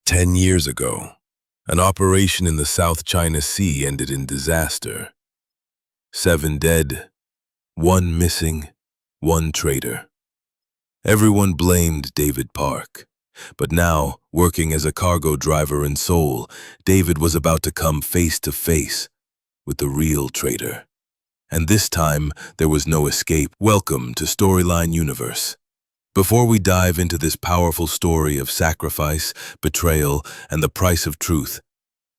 10 years ago, an operation in the South China Sea ended in disaster. 7 dead, 1 missing, 1 traitor. Everyone blamed David Park. But now, working as a cargo driver in Seoul, David was about to come face to face with the real traitor. And this time, there was no escape. Welcome to Storyline Universe. Before we dive into this powerful story of sacrifice, betrayal, and the price of truth,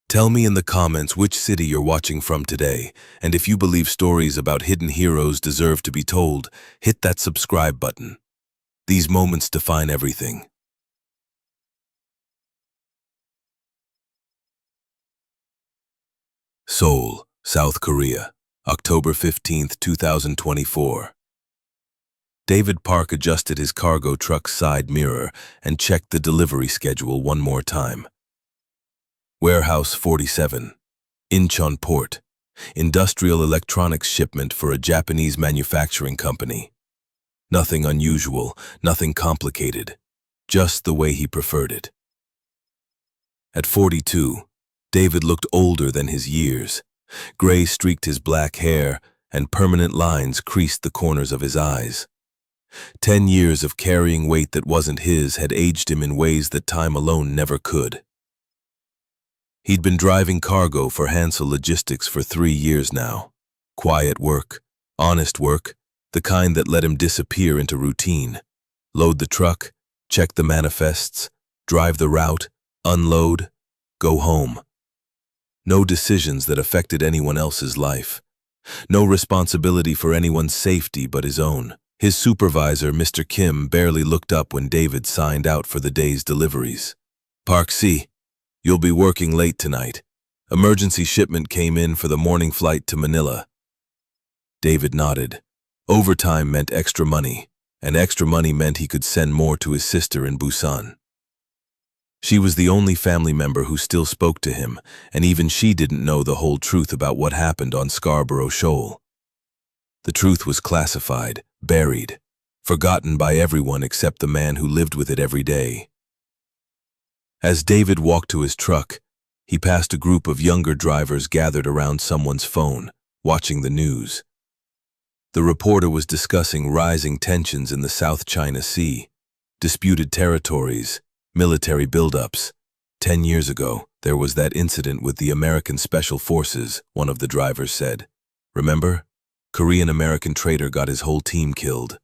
tell me in the comments which city you're watching from today, and if you believe stories about hidden heroes deserve to be told, hit that subscribe button. These moments define everything. Seoul, South Korea, October 15th, 2024. David Park adjusted his cargo truck's side mirror and checked the delivery schedule one more time. Warehouse 47, Incheon Port, industrial electronics shipment for a Japanese manufacturing company. Nothing unusual, nothing complicated, just the way he preferred it. At 42, David looked older than his years. Gray streaked his black hair, and permanent lines creased the corners of his eyes. 10 years of carrying weight that wasn't his had aged him in ways that time alone never could. He'd been driving cargo for Hansel Logistics for 3 years now. Quiet work, honest work, the kind that let him disappear into routine. Load the truck, check the manifests, drive the route, unload, go home. No decisions that affected anyone else's life. No responsibility for anyone's safety but his own. His supervisor, Mr. Kim, barely looked up when David signed out for the day's deliveries. Park C, you'll be working late tonight. Emergency shipment came in for the morning flight to Manila. David nodded. Overtime meant extra money, and extra money meant he could send more to his sister in Busan. She was the only family member who still spoke to him, and even she didn't know the whole truth about what happened on Scarborough Shoal. The truth was classified, buried, forgotten by everyone except the man who lived with it every day. As David walked to his truck, he passed a group of younger drivers gathered around someone's phone, watching the news. The reporter was discussing rising tensions in the South China Sea, disputed territories, military buildups. 10 years ago, there was that incident with the American Special Forces, one of the drivers said. Remember? Korean-American traitor got his whole team killed.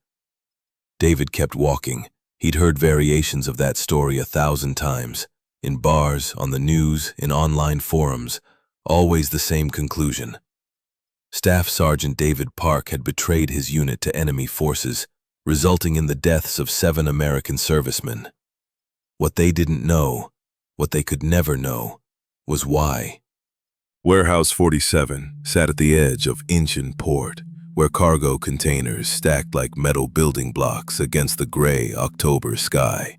David kept walking. He'd heard variations of that story 1,000 times. In bars, on the news, in online forums. Always the same conclusion. Staff Sergeant David Park had betrayed his unit to enemy forces, resulting in the deaths of 7 American servicemen. What they didn't know, what they could never know, was why. Warehouse 47 sat at the edge of Incheon Port, where cargo containers stacked like metal building blocks against the gray October sky.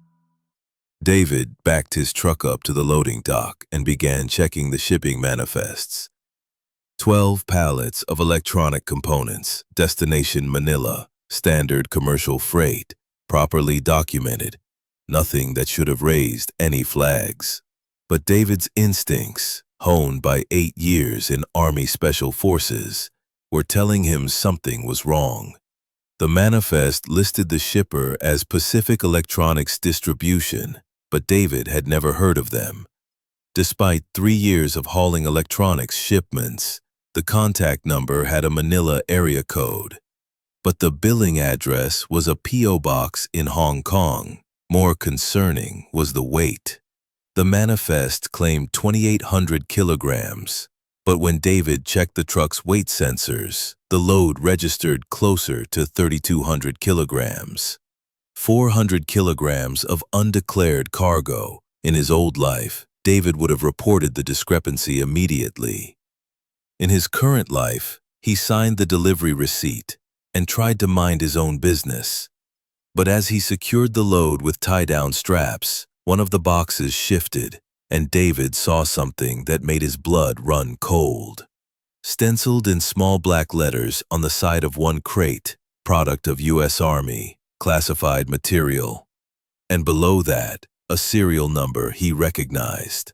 David backed his truck up to the loading dock and began checking the shipping manifests. 12 pallets of electronic components, destination Manila, standard commercial freight, properly documented. Nothing that should have raised any flags. But David's instincts, honed by 8 years in Army Special Forces, were telling him something was wrong. The manifest listed the shipper as Pacific Electronics Distribution, but David had never heard of them. Despite 3 years of hauling electronics shipments, the contact number had a Manila area code. But the billing address was a P.O. box in Hong Kong. More concerning was the weight. The manifest claimed 2,800 kilograms, but when David checked the truck's weight sensors, the load registered closer to 3,200 kilograms. 400 kilograms of undeclared cargo. In his old life, David would have reported the discrepancy immediately. In his current life, he signed the delivery receipt and tried to mind his own business. But as he secured the load with tie-down straps, one of the boxes shifted, and David saw something that made his blood run cold. Stenciled in small black letters on the side of one crate, product of U.S. Army, classified material. And below that, a serial number he recognized.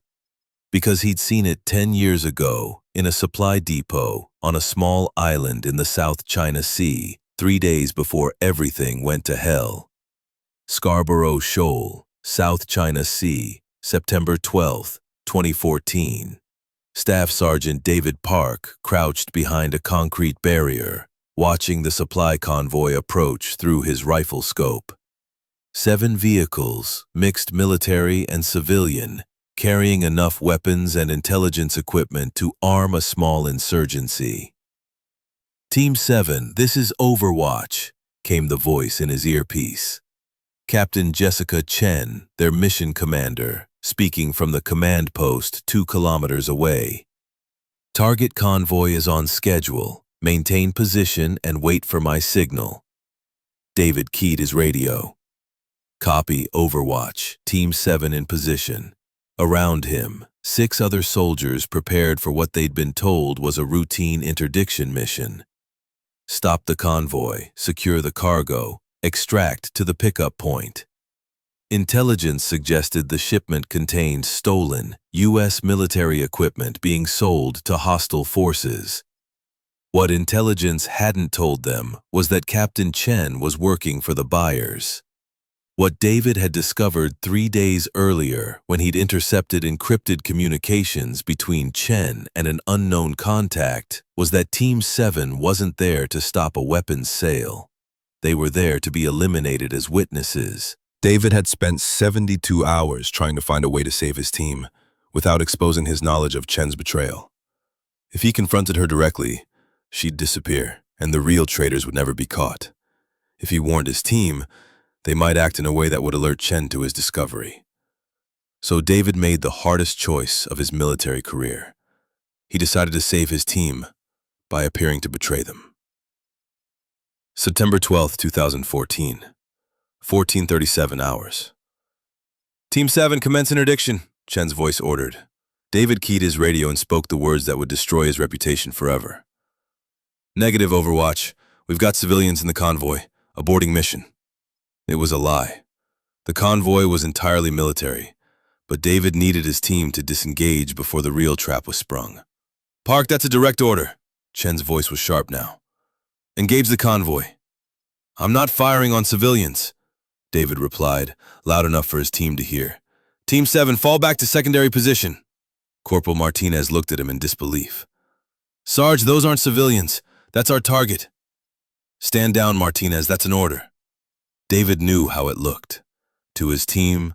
Because he'd seen it 10 years ago in a supply depot on a small island in the South China Sea, 3 days before everything went to hell. Scarborough Shoal, South China Sea, September 12, 2014. Staff Sergeant David Park crouched behind a concrete barrier, watching the supply convoy approach through his rifle scope. 7 vehicles, mixed military and civilian, carrying enough weapons and intelligence equipment to arm a small insurgency. Team 7, this is Overwatch, came the voice in his earpiece. Captain Jessica Chen, their mission commander, speaking from the command post 2 kilometers away. Target convoy is on schedule. Maintain position and wait for my signal. David keyed his radio. Copy, Overwatch, Team 7 in position. Around him, 6 other soldiers prepared for what they'd been told was a routine interdiction mission. Stop the convoy, secure the cargo, extract to the pickup point. Intelligence suggested the shipment contained stolen U.S. military equipment being sold to hostile forces. What intelligence hadn't told them was that Captain Chen was working for the buyers. What David had discovered 3 days earlier when he'd intercepted encrypted communications between Chen and an unknown contact was that Team 7 wasn't there to stop a weapons sale. They were there to be eliminated as witnesses. David had spent 72 hours trying to find a way to save his team without exposing his knowledge of Chen's betrayal. If he confronted her directly, she'd disappear, and the real traitors would never be caught. If he warned his team, they might act in a way that would alert Chen to his discovery. So David made the hardest choice of his military career. He decided to save his team by appearing to betray them. September 12, 2014, 14:37 hours. Team 7, commence interdiction, Chen's voice ordered. David keyed his radio and spoke the words that would destroy his reputation forever. Negative, Overwatch. We've got civilians in the convoy, aborting mission. It was a lie. The convoy was entirely military, but David needed his team to disengage before the real trap was sprung. Park, that's a direct order. Chen's voice was sharp now. Engage the convoy. I'm not firing on civilians, David replied, loud enough for his team to hear. Team 7, fall back to secondary position. Corporal Martinez looked at him in disbelief. Sarge, those aren't civilians. That's our target. Stand down, Martinez, that's an order. David knew how it looked. To his team,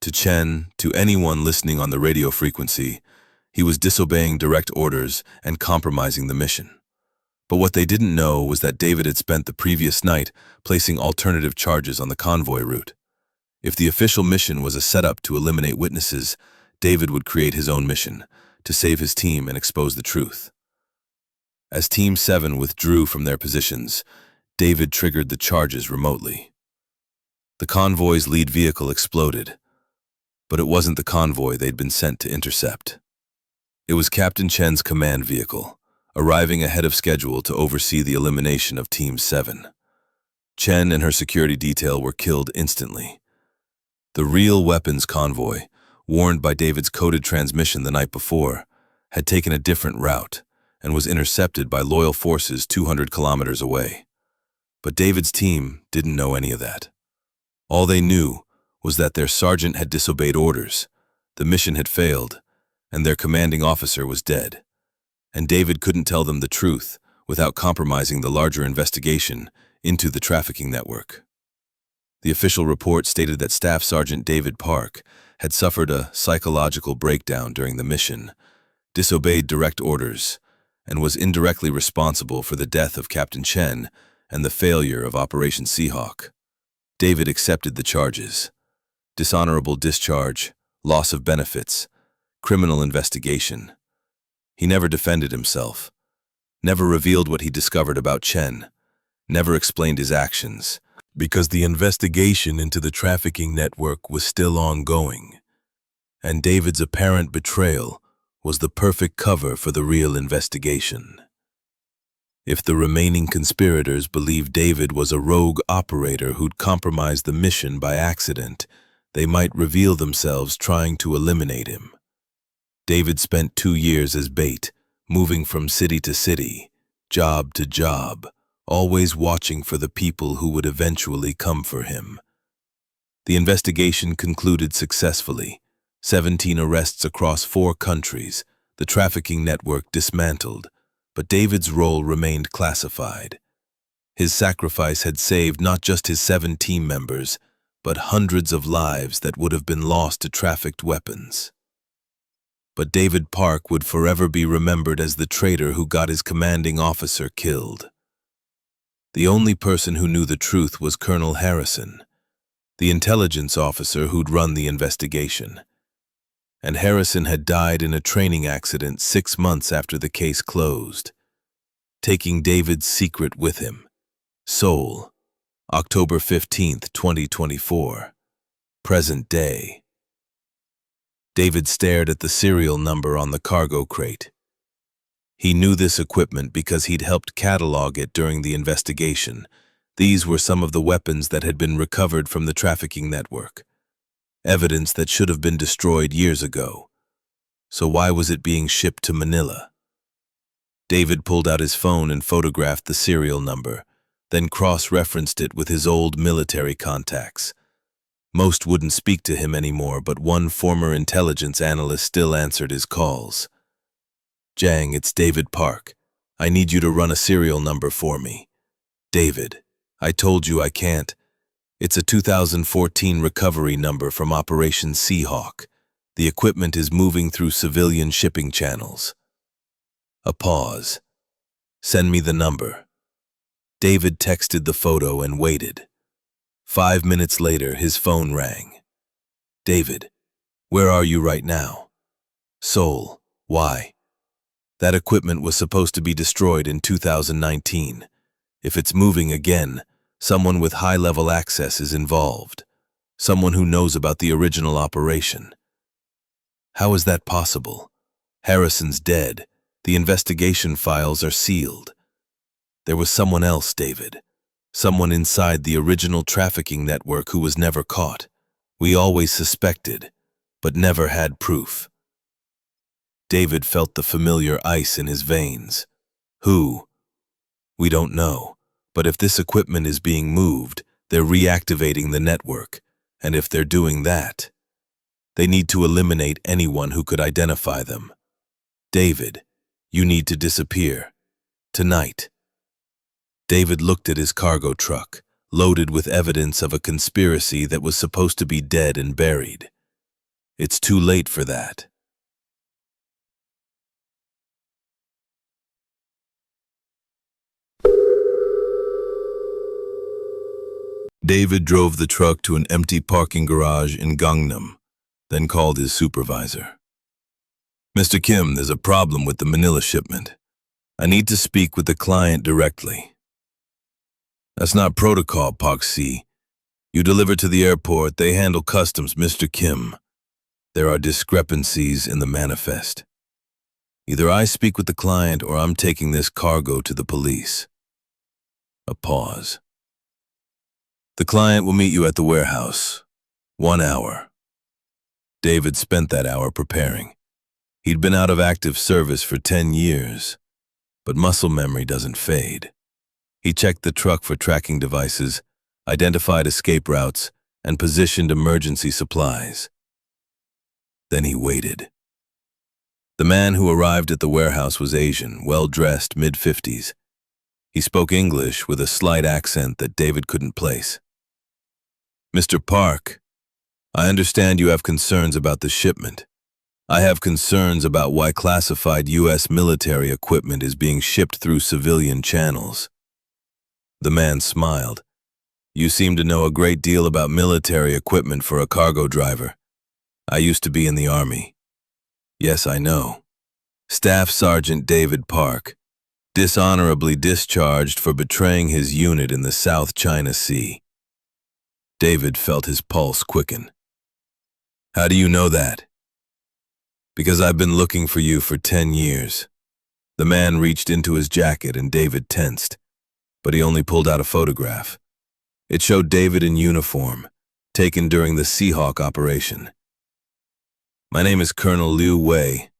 to Chen, to anyone listening on the radio frequency, he was disobeying direct orders and compromising the mission. But what they didn't know was that David had spent the previous night placing alternative charges on the convoy route. If the official mission was a setup to eliminate witnesses, David would create his own mission, to save his team and expose the truth. As Team 7 withdrew from their positions, David triggered the charges remotely. The convoy's lead vehicle exploded, but it wasn't the convoy they'd been sent to intercept. It was Captain Chen's command vehicle, arriving ahead of schedule to oversee the elimination of Team 7. Chen and her security detail were killed instantly. The real weapons convoy, warned by David's coded transmission the night before, had taken a different route and was intercepted by loyal forces 200 kilometers away. But David's team didn't know any of that. All they knew was that their sergeant had disobeyed orders, the mission had failed, and their commanding officer was dead. And David couldn't tell them the truth without compromising the larger investigation into the trafficking network. The official report stated that Staff Sergeant David Park had suffered a psychological breakdown during the mission, disobeyed direct orders, and was indirectly responsible for the death of Captain Chen and the failure of Operation Seahawk. David accepted the charges: dishonorable discharge, loss of benefits, criminal investigation. He never defended himself, never revealed what he discovered about Chen, never explained his actions, because the investigation into the trafficking network was still ongoing, and David's apparent betrayal was the perfect cover for the real investigation. If the remaining conspirators believed David was a rogue operator who'd compromised the mission by accident, They might reveal themselves trying to eliminate him. David spent 2 years as bait, moving from city to city, job to job, always watching for the people who would eventually come for him. The investigation concluded successfully. 17 arrests across 4 countries, the trafficking network dismantled, but David's role remained classified. His sacrifice had saved not just his 7 team members, but hundreds of lives that would have been lost to trafficked weapons. But David Park would forever be remembered as the traitor who got his commanding officer killed. The only person who knew the truth was Colonel Harrison, the intelligence officer who'd run the investigation. And Harrison had died in a training accident 6 months after the case closed, taking David's secret with him. Seoul, October 15th, 2024. Present day. David stared at the serial number on the cargo crate. He knew this equipment because he'd helped catalog it during the investigation. These were some of the weapons that had been recovered from the trafficking network. Evidence that should have been destroyed years ago. So why was it being shipped to Manila? David pulled out his phone and photographed the serial number, then cross-referenced it with his old military contacts. Most wouldn't speak to him anymore, but one former intelligence analyst still answered his calls. "Jang, it's David Park. I need you to run a serial number for me." "David, I told you I can't. It's a 2014 recovery number from Operation Seahawk. The equipment is moving through civilian shipping channels." A pause. "Send me the number." David texted the photo and waited. 5 minutes later, his phone rang. "David, where are you right now?" "Seoul. Why?" "That equipment was supposed to be destroyed in 2019. If it's moving again, someone with high-level access is involved. Someone who knows about the original operation." "How is that possible? Harrison's dead. The investigation files are sealed." "There was someone else, David. Someone inside the original trafficking network who was never caught. We always suspected, but never had proof." David felt the familiar ice in his veins. "Who?" "We don't know, but if this equipment is being moved, they're reactivating the network, and if they're doing that, they need to eliminate anyone who could identify them. David, you need to disappear. Tonight." David looked at his cargo truck, loaded with evidence of a conspiracy that was supposed to be dead and buried. It's too late for that. David drove the truck to an empty parking garage in Gangnam, then called his supervisor. "Mr. Kim, there's a problem with the Manila shipment. I need to speak with the client directly." "That's not protocol, Park C. You deliver to the airport, they handle customs, Mr. Kim. There are discrepancies in the manifest. Either I speak with the client or I'm taking this cargo to the police." A pause. "The client will meet you at the warehouse. 1 hour." David spent that hour preparing. He'd been out of active service for 10 years, but muscle memory doesn't fade. He checked the truck for tracking devices, identified escape routes, and positioned emergency supplies. Then he waited. The man who arrived at the warehouse was Asian, well-dressed, mid-50s. He spoke English with a slight accent that David couldn't place. "Mr. Park, I understand you have concerns about the shipment. I have concerns about why classified U.S. military equipment is being shipped through civilian channels." The man smiled. "You seem to know a great deal about military equipment for a cargo driver. I used to be in the Army." "Yes, I know. Staff Sergeant David Park, dishonorably discharged for betraying his unit in the South China Sea." David felt his pulse quicken. "How do you know that?" "Because I've been looking for you for 10 years. The man reached into his jacket and David tensed, but he only pulled out a photograph. It showed David in uniform, taken during the Seahawk operation. My name is Colonel Liu Wei,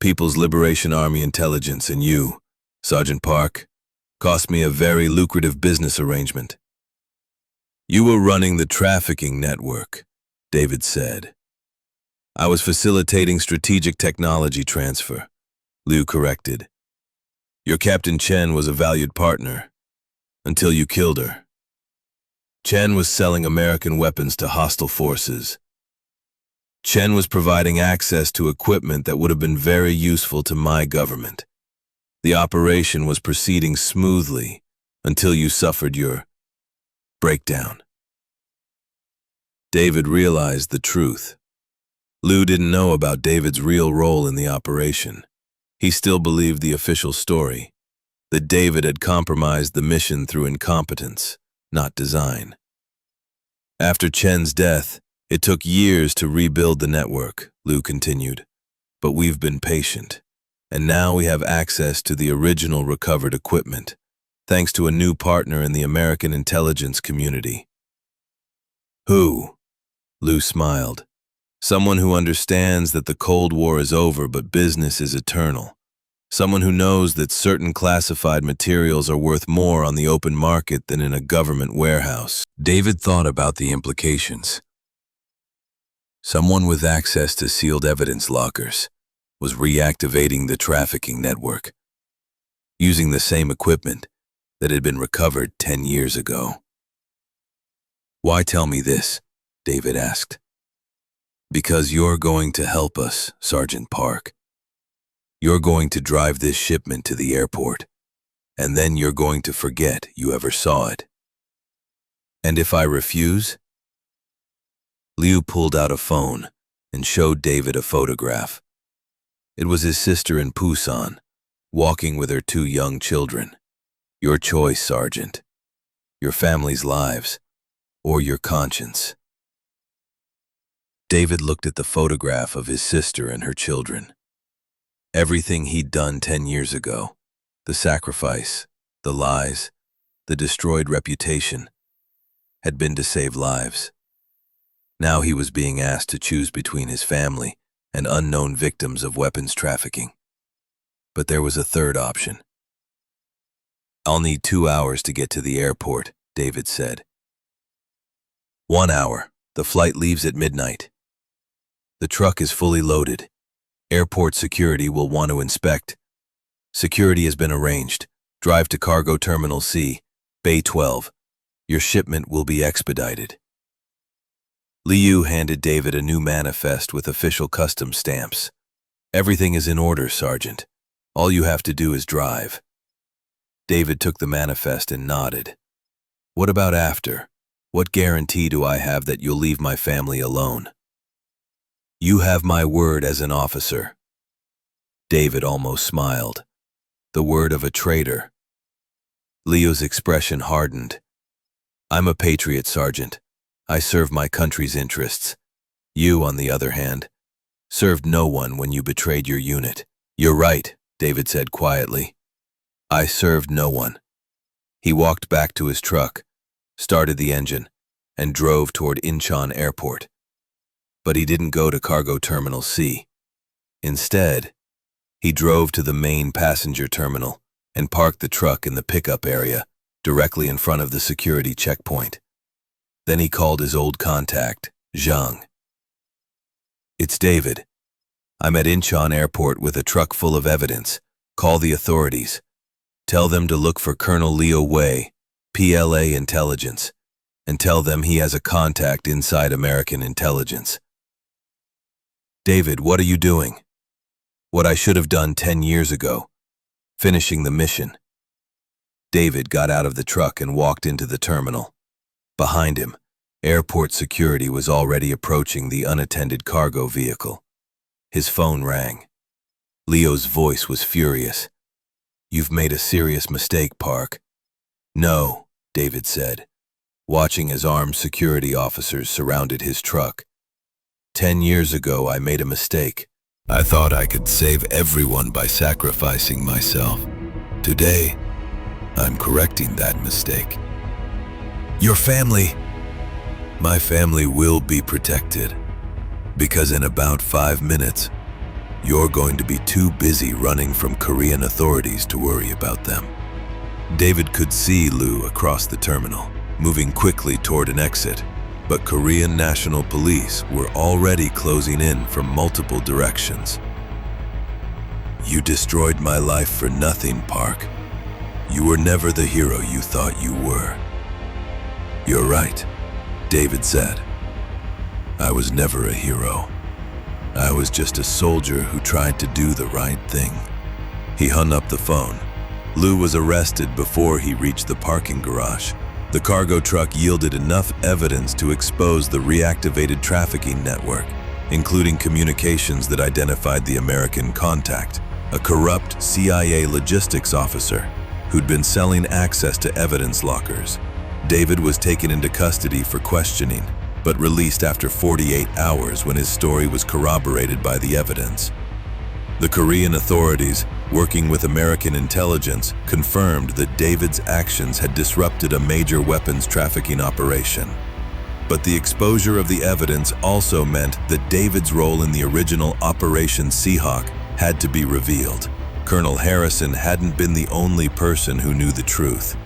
People's Liberation Army Intelligence, and you, Sergeant Park, cost me a very lucrative business arrangement. You were running the trafficking network, David said. I was facilitating strategic technology transfer, Liu corrected. Your Captain Chen was a valued partner, until you killed her. Chen was selling American weapons to hostile forces. Chen was providing access to equipment that would have been very useful to my government. The operation was proceeding smoothly until you suffered your breakdown. David realized the truth. Liu didn't know about David's real role in the operation. He still believed the official story, that David had compromised the mission through incompetence, not design. After Chen's death, it took years to rebuild the network, Liu continued, but we've been patient, and now we have access to the original recovered equipment, thanks to a new partner in the American intelligence community. Who? Liu smiled. Someone who understands that the Cold War is over but business is eternal. Someone who knows that certain classified materials are worth more on the open market than in a government warehouse. David thought about the implications. Someone with access to sealed evidence lockers was reactivating the trafficking network, using the same equipment that had been recovered 10 years ago. Why tell me this? David asked. Because you're going to help us, Sergeant Park. You're going to drive this shipment to the airport, and then you're going to forget you ever saw it. And if I refuse? Liu pulled out a phone and showed David a photograph. It was his sister in Busan, walking with her 2 young children. Your choice, Sergeant. Your family's lives, or your conscience. David looked at the photograph of his sister and her children. Everything he'd done 10 years ago, the sacrifice, the lies, the destroyed reputation, had been to save lives. Now he was being asked to choose between his family and unknown victims of weapons trafficking. But there was a third option. I'll need 2 hours to get to the airport, David said. 1 hour. The flight leaves at midnight. The truck is fully loaded. Airport security will want to inspect. Security has been arranged. Drive to Cargo Terminal C, Bay 12. Your shipment will be expedited. Liu handed David a new manifest with official customs stamps. Everything is in order, Sergeant. All you have to do is drive. David took the manifest and nodded. What about after? What guarantee do I have that you'll leave my family alone? You have my word as an officer. David almost smiled. The word of a traitor. Liu's expression hardened. I'm a patriot, Sergeant. I serve my country's interests. You, on the other hand, served no one when you betrayed your unit. You're right, David said quietly. I served no one. He walked back to his truck, started the engine, and drove toward Incheon Airport. But he didn't go to Cargo Terminal C. Instead, he drove to the main passenger terminal and parked the truck in the pickup area, directly in front of the security checkpoint. Then he called his old contact, Zhang. It's David. I'm at Incheon Airport with a truck full of evidence. Call the authorities. Tell them to look for Colonel Liu Wei, PLA Intelligence, and tell them he has a contact inside American intelligence. David, what are you doing? What I should have done 10 years ago, finishing the mission. David got out of the truck and walked into the terminal. Behind him, airport security was already approaching the unattended cargo vehicle. His phone rang. Leo's voice was furious. You've made a serious mistake, Park. No, David said, watching as armed security officers surrounded his truck. 10 years ago, I made a mistake. I thought I could save everyone by sacrificing myself. Today, I'm correcting that mistake. Your family. My family will be protected, because in about 5 minutes, you're going to be too busy running from Korean authorities to worry about them. David could see Liu across the terminal, moving quickly toward an exit, but Korean National Police were already closing in from multiple directions. You destroyed my life for nothing, Park. You were never the hero you thought you were. You're right, David said. I was never a hero. I was just a soldier who tried to do the right thing. He hung up the phone. Liu was arrested before he reached the parking garage. The cargo truck yielded enough evidence to expose the reactivated trafficking network, including communications that identified the American contact, a corrupt CIA logistics officer who'd been selling access to evidence lockers. David was taken into custody for questioning, but released after 48 hours when his story was corroborated by the evidence. The Korean authorities, working with American intelligence, confirmed that David's actions had disrupted a major weapons trafficking operation. But the exposure of the evidence also meant that David's role in the original Operation Seahawk had to be revealed. Colonel Harrison hadn't been the only person who knew the truth.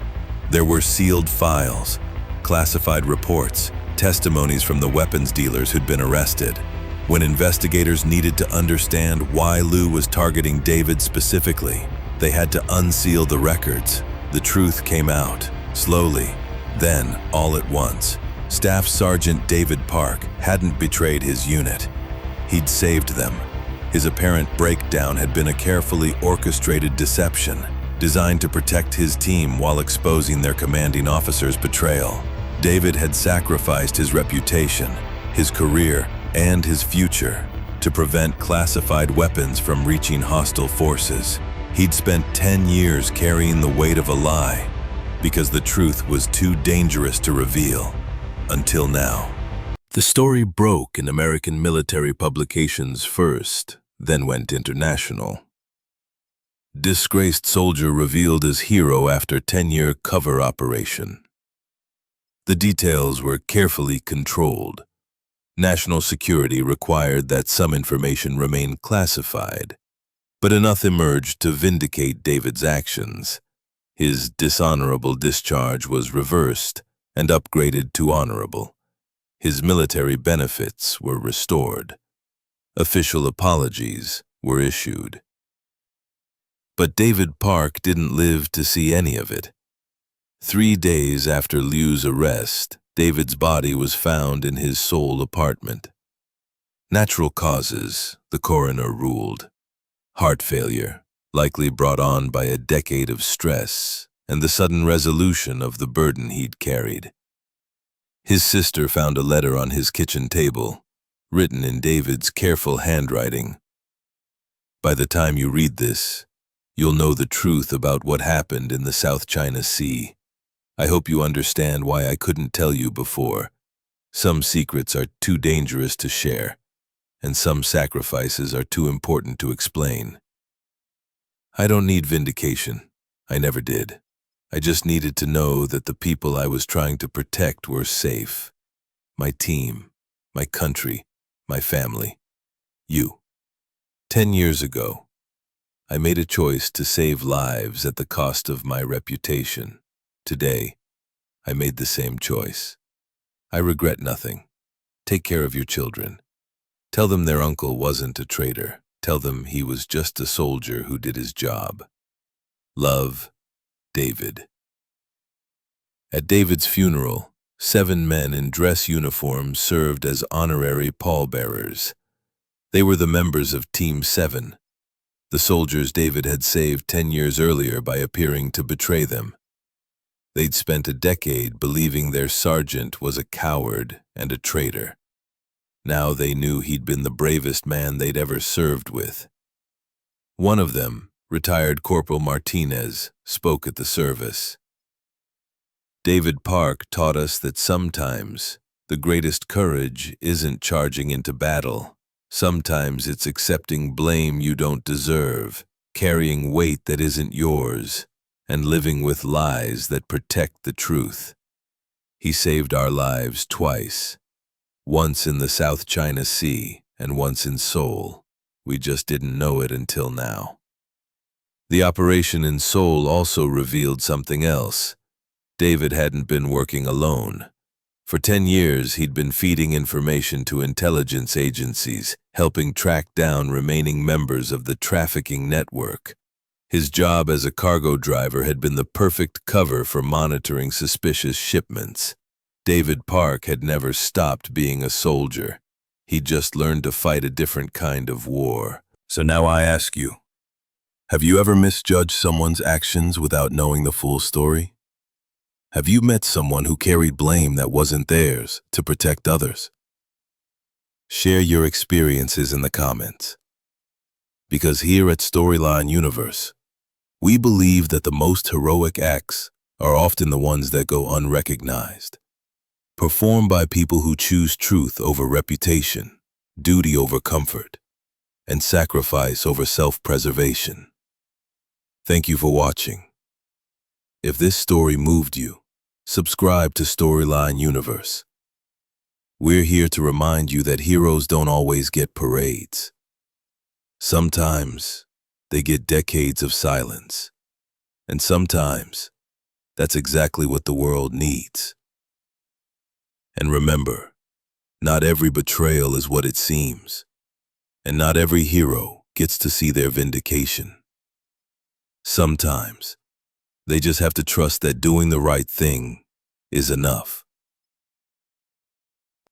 There were sealed files, classified reports, testimonies from the weapons dealers who'd been arrested. When investigators needed to understand why Liu was targeting David specifically, they had to unseal the records. The truth came out, slowly, then all at once. Staff Sergeant David Park hadn't betrayed his unit. He'd saved them. His apparent breakdown had been a carefully orchestrated deception, designed to protect his team while exposing their commanding officer's betrayal. David had sacrificed his reputation, his career, and his future to prevent classified weapons from reaching hostile forces. He'd spent 10 years carrying the weight of a lie because the truth was too dangerous to reveal, until now. The story broke in American military publications first, then went international. Disgraced soldier revealed as hero after 10-year cover operation. The details were carefully controlled. National security required that some information remain classified, but enough emerged to vindicate David's actions. His dishonorable discharge was reversed and upgraded to honorable. His military benefits were restored. Official apologies were issued. But David Park didn't live to see any of it. 3 days after Liu's arrest, David's body was found in his sole apartment. Natural causes, the coroner ruled. Heart failure, likely brought on by a decade of stress and the sudden resolution of the burden he'd carried. His sister found a letter on his kitchen table, written in David's careful handwriting. By the time you read this, you'll know the truth about what happened in the South China Sea. I hope you understand why I couldn't tell you before. Some secrets are too dangerous to share, and some sacrifices are too important to explain. I don't need vindication. I never did. I just needed to know that the people I was trying to protect were safe. My team, my country, my family. You. 10 years ago, I made a choice to save lives at the cost of my reputation. Today, I made the same choice. I regret nothing. Take care of your children. Tell them their uncle wasn't a traitor. Tell them he was just a soldier who did his job. Love, David. At David's funeral, 7 men in dress uniforms served as honorary pallbearers. They were the members of Team 7, the soldiers David had saved 10 years earlier by appearing to betray them. They'd spent a decade believing their sergeant was a coward and a traitor. Now they knew he'd been the bravest man they'd ever served with. One of them, retired Corporal Martinez, spoke at the service. David Park taught us that sometimes the greatest courage isn't charging into battle. Sometimes it's accepting blame you don't deserve, carrying weight that isn't yours, and living with lies that protect the truth. He saved our lives twice, once in the South China Sea and once in Seoul. We just didn't know it until now. The operation in Seoul also revealed something else. David hadn't been working alone. For 10 years, he'd been feeding information to intelligence agencies, helping track down remaining members of the trafficking network. His job as a cargo driver had been the perfect cover for monitoring suspicious shipments. David Park had never stopped being a soldier. He'd just learned to fight a different kind of war. So now I ask you, have you ever misjudged someone's actions without knowing the full story? Have you met someone who carried blame that wasn't theirs to protect others? Share your experiences in the comments. Because here at Storyline Universe, we believe that the most heroic acts are often the ones that go unrecognized, performed by people who choose truth over reputation, duty over comfort, and sacrifice over self-preservation. Thank you for watching. If this story moved you, subscribe to Storyline Universe. We're here to remind you that heroes don't always get parades. Sometimes they get decades of silence. And sometimes that's exactly what the world needs. And remember, not every betrayal is what it seems. And not every hero gets to see their vindication. Sometimes they just have to trust that doing the right thing is enough.